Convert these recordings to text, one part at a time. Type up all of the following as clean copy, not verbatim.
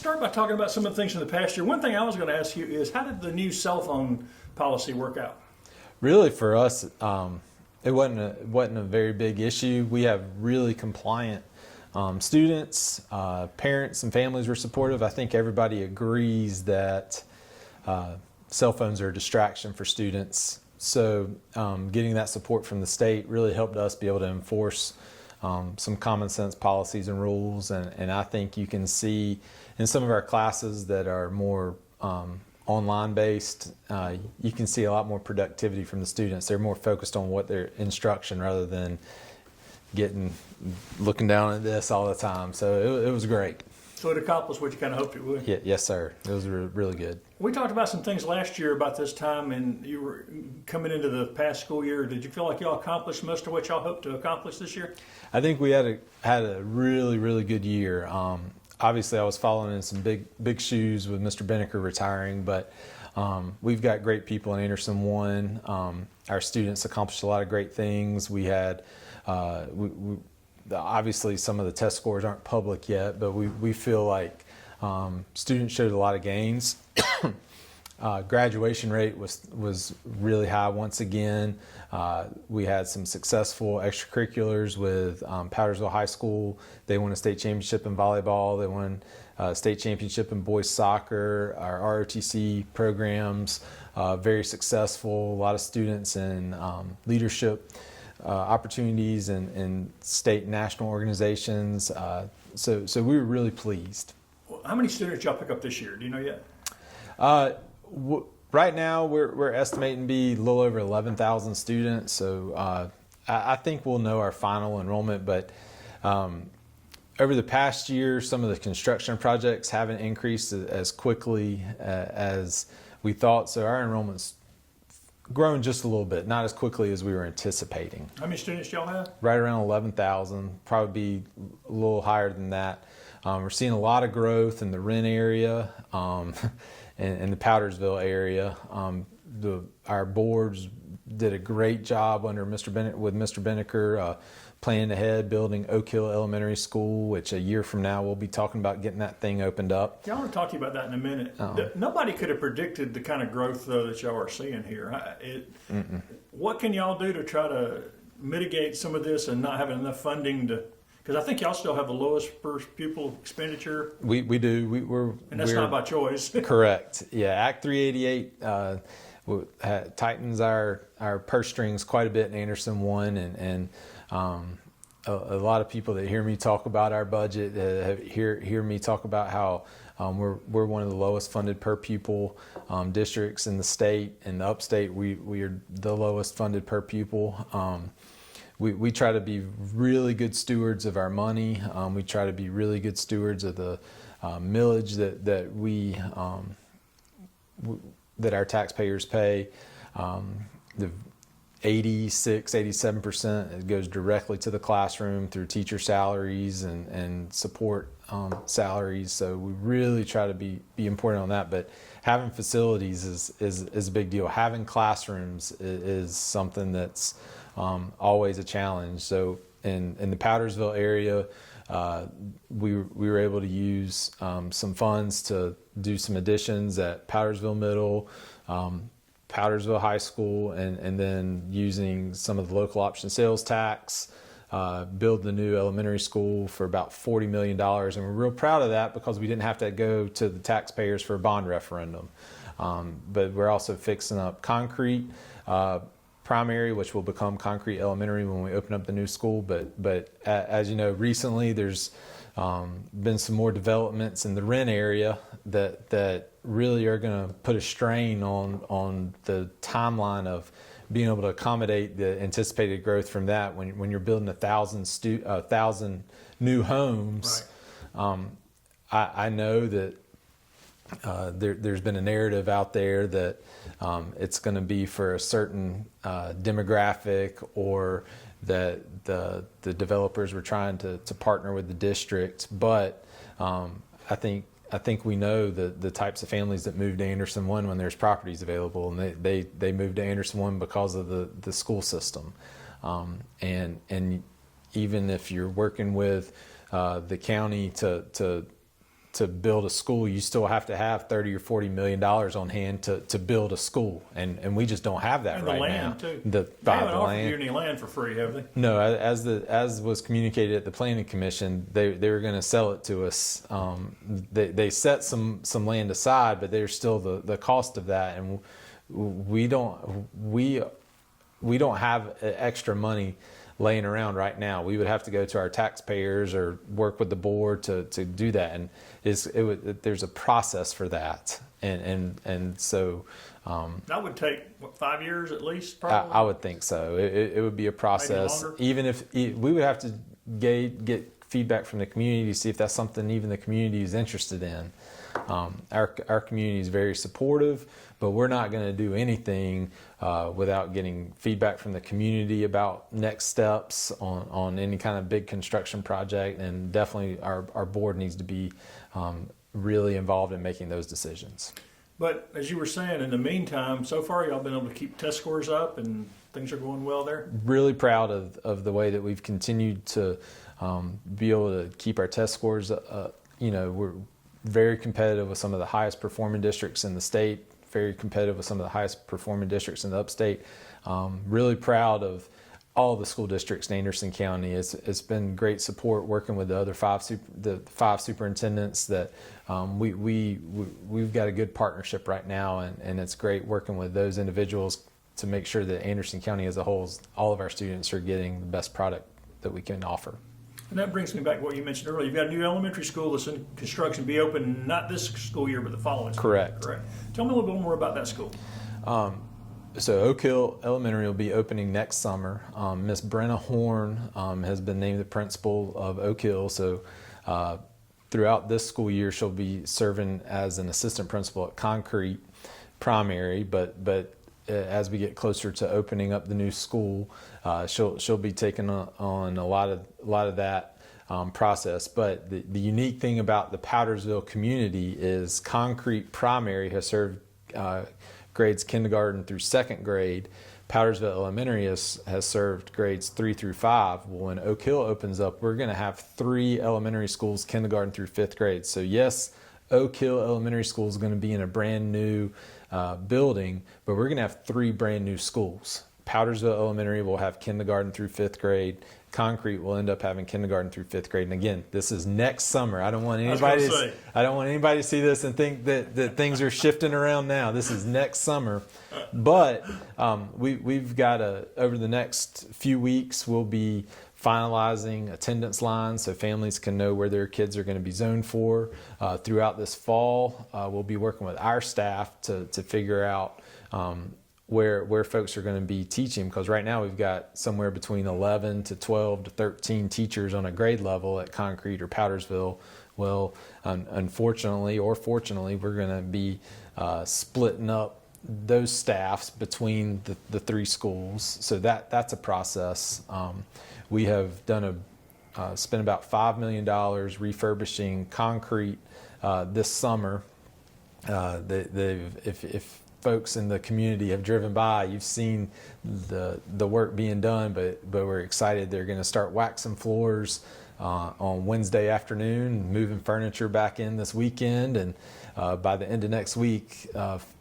start by talking about some of the things in the past year. One thing I was going to ask you is, how did the new cell phone policy work out? Really, for us, it wasn't a very big issue. We have really compliant students, parents, and families were supportive. I think everybody agrees that cell phones are a distraction for students. So getting that support from the state really helped us be able to enforce some common sense policies and rules. And I think you can see in some of our classes that are more online based, you can see a lot more productivity from the students. They're more focused on what their instruction rather than looking down at this all the time. So it was great. So it accomplished what you kind of hoped it would? Yeah, yes, sir. It was really good. We talked about some things last year about this time, and you were coming into the past school year. Did you feel like y'all accomplished most of what y'all hoped to accomplish this year? I think we had a really good year. Obviously, I was following in some big shoes with Mr. Benneker retiring, but we've got great people in Anderson 1. Our students accomplished a lot of great things. We had obviously some of the test scores aren't public yet, but we feel like students showed a lot of gains. Graduation rate was really high once again. We had some successful extracurriculars with Powdersville High School. They won a state championship in volleyball. They won a state championship in boys soccer. Our ROTC programs, very successful. A lot of students in leadership opportunities in state and national organizations. So we were really pleased. How many students y'all pick up this year? Do you know yet? Right now, we're estimating to be a little over 11,000 students. So I think we'll know our final enrollment. But over the past year, some of the construction projects haven't increased as quickly as we thought. So our enrollment's grown just a little bit, not as quickly as we were anticipating. How many students y'all have? Right around 11,000, probably be a little higher than that. We're seeing a lot of growth in the Wren area and the Powdersville area. Our boards did a great job with Mr. Benneker, planning ahead, building Oak Hill Elementary School, which a year from now we'll be talking about getting that thing opened up. Yeah, I want to talk to you about that in a minute. Nobody could have predicted the kind of growth, though, that y'all are seeing here. What can y'all do to try to mitigate some of this and not having enough funding to? Because I think y'all still have the lowest per pupil expenditure. We do. And that's not by choice. Correct. Yeah, Act 388 tightens our purse strings quite a bit in Anderson 1, and a lot of people that hear me talk about our budget hear me talk about how we're one of the lowest funded per pupil districts in the state. In the upstate, we are the lowest funded per pupil. We try to be really good stewards of our money. We try to be really good stewards of the millage that our taxpayers pay. The 87% it goes directly to the classroom through teacher salaries and support salaries. So we really try to be important on that. But having facilities is a big deal. Having classrooms is something that's always a challenge. So in the Powdersville area, we were able to use some funds to do some additions at Powdersville Middle, Powdersville High School, and then using some of the local option sales tax, build the new elementary school for about $40 million. And we're real proud of that because we didn't have to go to the taxpayers for a bond referendum. But we're also fixing up concrete primary, which will become concrete elementary when we open up the new school. But as you know, recently there's been some more developments in the Wren area that really are going to put a strain on the timeline of being able to accommodate the anticipated growth from that. When you're building 1,000 new homes, right. I know that there's been a narrative out there that it's going to be for a certain demographic, or that the developers were trying to partner with the district. But I think we know the types of families that move to Anderson 1 when there's properties available, and they move to Anderson 1 because of the school system. And even if you're working with the county to to build a school, you still have to have $30 or $40 million on hand to build a school, and we just don't have that and right the land now. too. They haven't the offered land. you any land for free, have they? No, as was communicated at the Planning Commission, they were going to sell it to us. They set some land aside, but there's still the cost of that, and we don't have extra money laying around right now. We would have to go to our taxpayers or work with the board to do that, and there's a process for that, and so. That would take, 5 years at least, probably? I would think so. It would be a process. Even if we would have to get feedback from the community to see if that's something even the community is interested in. Our community is very supportive, but we're not going to do anything without getting feedback from the community about next steps on any kind of big construction project, and definitely our board needs to be really involved in making those decisions. But as you were saying, in the meantime, so far y'all been able to keep test scores up and things are going well there? Really proud of the way that we've continued to be able to keep our test scores. We're very competitive with some of the highest performing districts in the state, very competitive with some of the highest performing districts in the upstate. Really proud of all the school districts in Anderson County. It's been great support working with the other five superintendents that we've got a good partnership right now, and it's great working with those individuals to make sure that Anderson County as a whole, all of our students are getting the best product that we can offer. And that brings me back to what you mentioned earlier. You've got a new elementary school that's in construction, be open not this school year, but the following school year. Correct. Tell me a little bit more about that school. So Oak Hill Elementary will be opening next summer. Miss Brenna Horn has been named the principal of Oak Hill. So throughout this school year, she'll be serving as an assistant principal at Concrete Primary. But as we get closer to opening up the new school, she'll be taking on a lot of that process. But the unique thing about the Powdersville community is Concrete Primary has served grades kindergarten through second grade. Powdersville Elementary has served grades 3 through 5. Well, when Oak Hill opens up, we're going to have 3 elementary schools, kindergarten through 5th grade. So yes, Oak Hill Elementary School is going to be in a brand new building, but we're going to have 3 brand new schools. Powdersville Elementary will have kindergarten through 5th grade. Concrete will end up having kindergarten through 5th grade. And again, this is next summer. I don't want anybody to see this and think that things are shifting around now. This is next summer. But we've got over the next few weeks, we'll be finalizing attendance lines so families can know where their kids are going to be zoned for. Throughout this fall, we'll be working with our staff to figure out where folks are going to be teaching, because right now we've got somewhere between 11 to 12 to 13 teachers on a grade level at Concrete or Powdersville. Well, unfortunately or fortunately, we're going to be splitting up those staffs between the 3 schools. So that's a process. We have spent about $5 million refurbishing Concrete this summer. If folks in the community have driven by, you've seen the work being done, but we're excited. They're going to start waxing floors on Wednesday afternoon, moving furniture back in this weekend, and by the end of next week,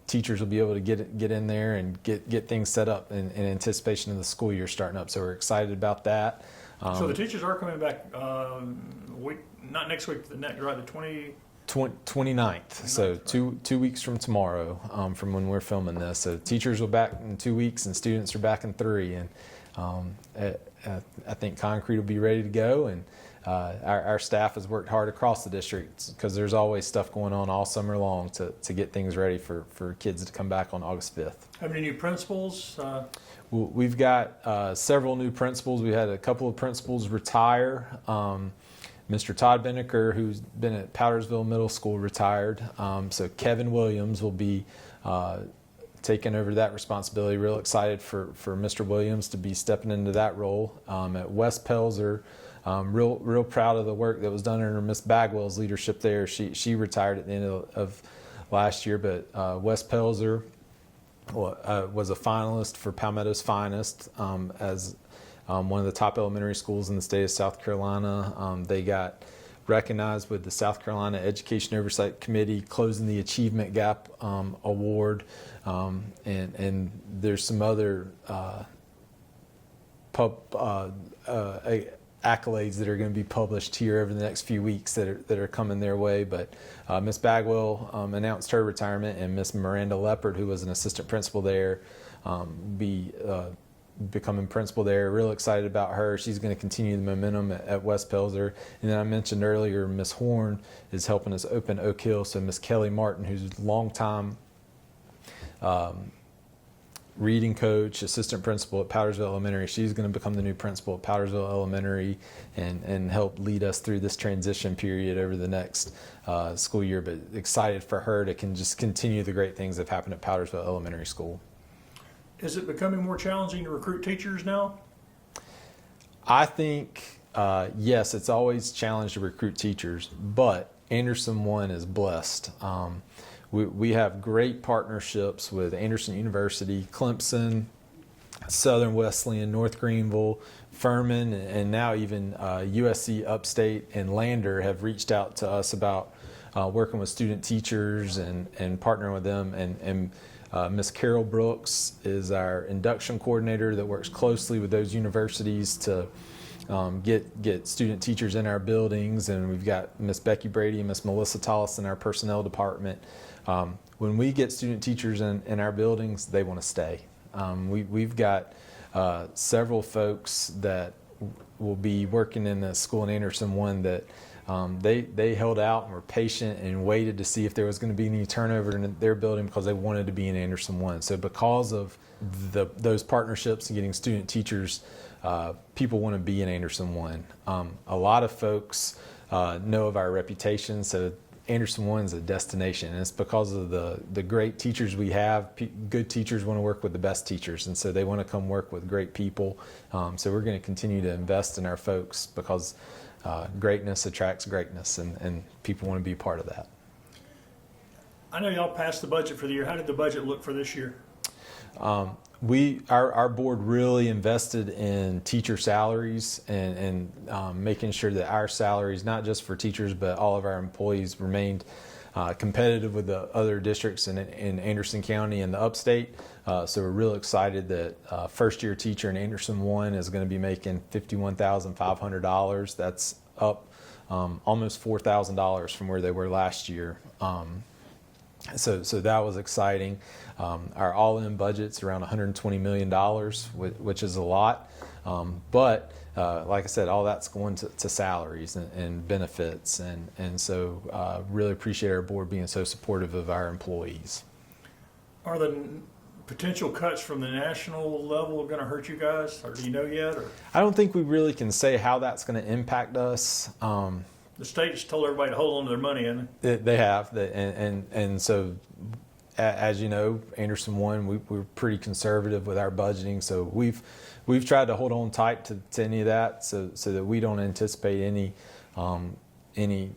teachers will be able to get in there and get things set up in anticipation of the school year starting up. So we're excited about that. So the teachers are coming back not next week, the next, right? The 29th. So two weeks from tomorrow, from when we're filming this. So teachers are back in 2 weeks and students are back in 3. And I think Concrete will be ready to go. And our staff has worked hard across the district because there's always stuff going on all summer long to get things ready for kids to come back on August 5th. How many new principals? We've got several new principals. We had a couple of principals retire. Mr. Todd Beneker, who's been at Powdersville Middle School, retired. So Kevin Williams will be taking over that responsibility. Real excited for Mr. Williams to be stepping into that role. At West Pelzer, real proud of the work that was done under Miss Bagwell's leadership there. She retired at the end of last year, but West Pelzer was a finalist for Palmetto's Finest as one of the top elementary schools in the state of South Carolina. They got recognized with the South Carolina Education Oversight Committee closing the Achievement Gap Award, and there's some other accolades that are going to be published here over the next few weeks that are coming their way. But Ms. Bagwell announced her retirement, and Ms. Miranda Leopard, who was an assistant principal there, becoming principal there. Real excited about her. She's going to continue the momentum at West Pelzer. And then I mentioned earlier, Ms. Horn is helping us open Oak Hill. So Ms. Kelly Martin, who's a longtime reading coach, assistant principal at Powdersville Elementary, she's going to become the new principal at Powdersville Elementary and help lead us through this transition period over the next school year. But excited for her to just continue the great things that have happened at Powdersville Elementary School. Is it becoming more challenging to recruit teachers now? I think, yes, it's always challenged to recruit teachers, but Anderson One is blessed. We have great partnerships with Anderson University, Clemson, Southern Wesleyan, North Greenville, Furman, and now even USC Upstate and Lander have reached out to us about working with student teachers and partnering with them. And Ms. Carol Brooks is our induction coordinator that works closely with those universities to get student teachers in our buildings. And we've got Ms. Becky Brady and Ms. Melissa Tollis in our personnel department. When we get student teachers in our buildings, they want to stay. We've got several folks that will be working in the school in Anderson One that they held out and were patient and waited to see if there was going to be any turnover in their building because they wanted to be in Anderson One. So because of those partnerships and getting student teachers, people want to be in Anderson One. A lot of folks know of our reputation, so Anderson One is a destination, and it's because of the great teachers we have. Good teachers want to work with the best teachers, and so they want to come work with great people. So we're going to continue to invest in our folks because greatness attracts greatness, and people want to be a part of that. I know y'all passed the budget for the year. How did the budget look for this year? Our board really invested in teacher salaries and making sure that our salaries, not just for teachers, but all of our employees, remained competitive with the other districts in Anderson County and the upstate. So we're real excited that first-year teacher in Anderson One is going to be making $51,500. That's up almost $4,000 from where they were last year. So that was exciting. Our all-in budget's around $120 million, which is a lot. But like I said, all that's going to salaries and benefits. And so really appreciate our board being so supportive of our employees. Are the potential cuts from the national level going to hurt you guys? Or do you know yet? Or? I don't think we really can say how that's going to impact us. The state's told everybody to hold on to their money, hasn't it? They have, and so, as you know, Anderson One, we're pretty conservative with our budgeting, so we've tried to hold on tight to any of that, so that we don't anticipate any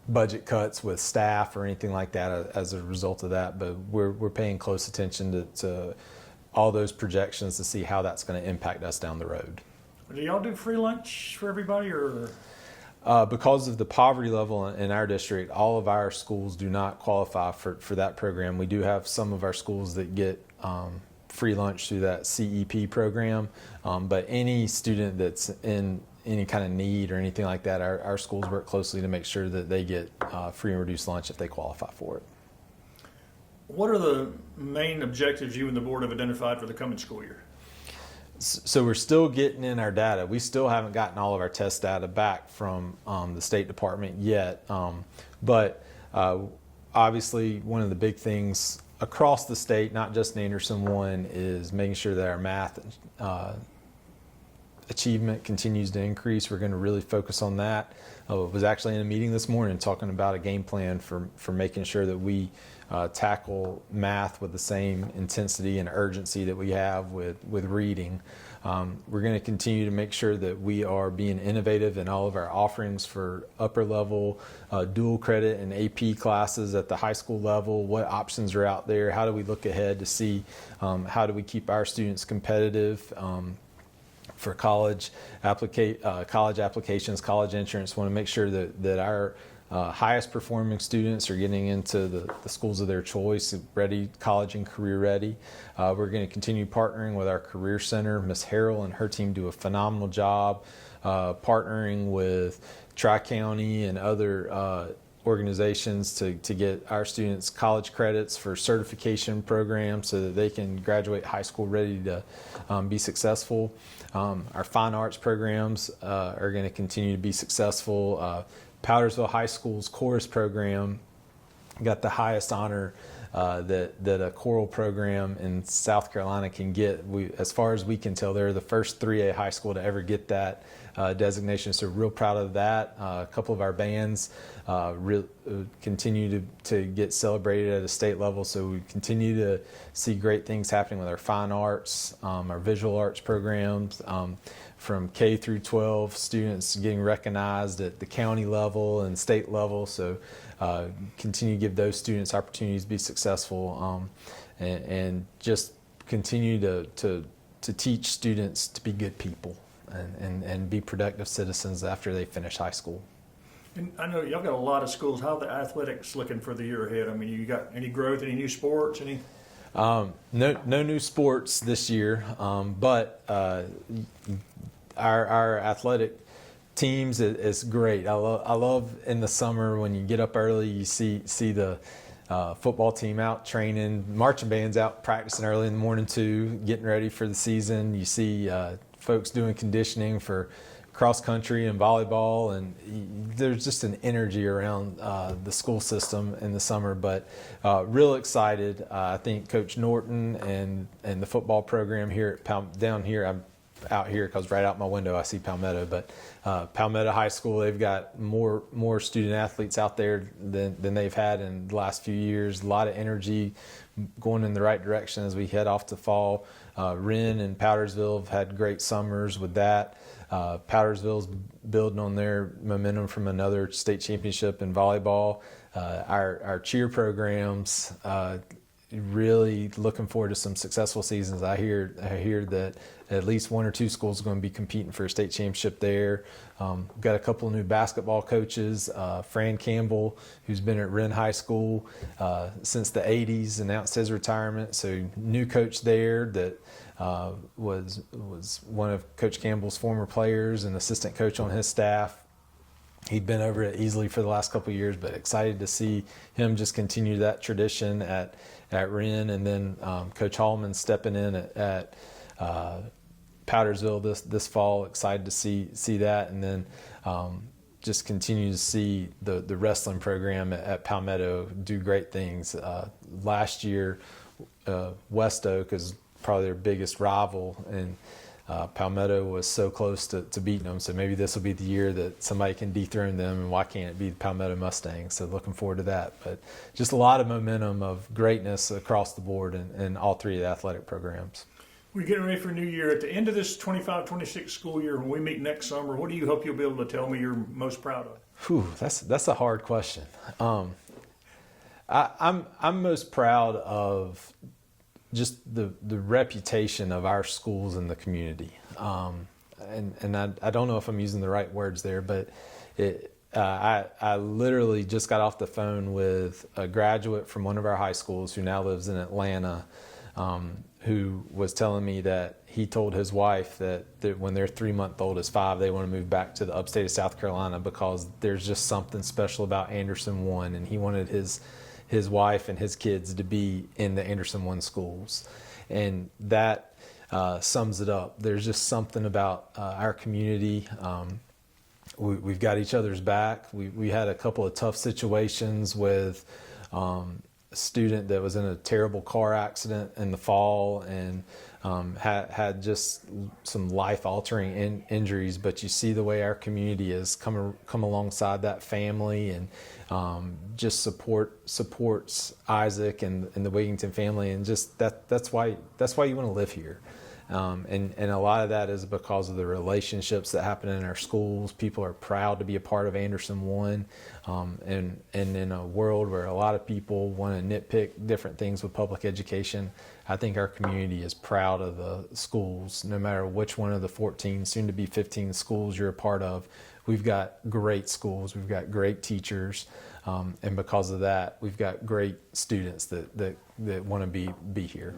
budget cuts with staff or anything like that as a result of that. But we're paying close attention to all those projections to see how that's going to impact us down the road. Do y'all do free lunch for everybody, or? Because of the poverty level in our district, all of our schools do not qualify for that program. We do have some of our schools that get free lunch through that CEP program, but any student that's in any kind of need or anything like that, our schools work closely to make sure that they get free and reduced lunch if they qualify for it. What are the main objectives you and the board have identified for the coming school year? So we're still getting in our data. We still haven't gotten all of our test data back from the State Department yet. But obviously one of the big things across the state, not just in Anderson One, is making sure that our math achievement continues to increase. We're going to really focus on that. I was actually in a meeting this morning talking about a game plan for making sure that we tackle math with the same intensity and urgency that we have with reading. We're going to continue to make sure that we are being innovative in all of our offerings for upper level dual credit and AP classes at the high school level. What options are out there? How do we look ahead to see how do we keep our students competitive for college applications, college insurance. Want to make sure that our highest performing students are getting into the schools of their choice, ready, college and career ready. We're going to continue partnering with our Career Center. Ms. Harrell and her team do a phenomenal job partnering with Tri-County and other organizations to get our students college credits for certification programs so that they can graduate high school ready to be successful. Our fine arts programs are going to continue to be successful. Powdersville High School's chorus program got the highest honor that a choral program in South Carolina can get. As far as we can tell, they're the first 3A high school to ever get that designation, so real proud of that. A couple of our bands continue to get celebrated at a state level, so we continue to see great things happening with our fine arts, our visual arts programs, from K through 12 students getting recognized at the county level and state level, so continue to give those students opportunities to be successful, and just continue to teach students to be good people and be productive citizens after they finish high school. And I know y'all got a lot of schools. How are the athletics looking for the year ahead? I mean, you got any growth, any new sports, any? No new sports this year, but our athletic teams is great. I love in the summer when you get up early, you see the football team out training, marching bands out practicing early in the morning too, getting ready for the season. You see folks doing conditioning for cross country and volleyball, and there's just an energy around the school system in the summer. But real excited. I think Coach Norton and the football program here at down here. I'm out here because right out my window I see Palmetto, but Palmetto High School, they've got more student athletes out there than they've had in the last few years. A lot of energy going in the right direction as we head off to fall. Wren and Powdersville have had great summers with that. Powdersville's building on their momentum from another state championship in volleyball. Our cheer programs, really looking forward to some successful seasons. I hear that at least one or two schools are going to be competing for a state championship there. We've got a couple of new basketball coaches. Fran Campbell, who's been at Wren High School since the 80s, announced his retirement. So new coach there that was one of Coach Campbell's former players and assistant coach on his staff. He'd been over at Easley for the last couple of years, but excited to see him just continue that tradition at Wren. And then Coach Hallman stepping in at Powdersville this fall. Excited to see that. And then just continue to see the wrestling program at Palmetto do great things. Last year, West Oak is probably their biggest rival, and Palmetto was so close to beating them, so maybe this will be the year that somebody can dethrone them, and why can't it be the Palmetto Mustangs? So looking forward to that. But just a lot of momentum of greatness across the board in all three of the athletic programs. We're getting ready for a new year. At the end of this 25-26 school year, when we meet next summer, what do you hope you'll be able to tell me you're most proud of? Whew, that's a hard question. I'm most proud of just the reputation of our schools in the community. And I don't know if I'm using the right words there, but I literally just got off the phone with a graduate from one of our high schools who now lives in Atlanta, who was telling me that he told his wife that when their 3-month-old is 5, they want to move back to the upstate of South Carolina because there's just something special about Anderson 1, and he wanted his wife and his kids to be in the Anderson 1 schools. And that sums it up. There's just something about our community. We've got each other's back. We had a couple of tough situations with a student that was in a terrible car accident in the fall and had just some life-altering injuries. But you see the way our community has come alongside that family and just supports Isaac and the Wigington family, and just that's why you want to live here. And a lot of that is because of the relationships that happen in our schools. People are proud to be a part of Anderson One. And in a world where a lot of people want to nitpick different things with public education, I think our community is proud of the schools, no matter which one of the 14, soon to be 15 schools you're a part of. We've got great schools, we've got great teachers, and because of that, we've got great students that want to be here.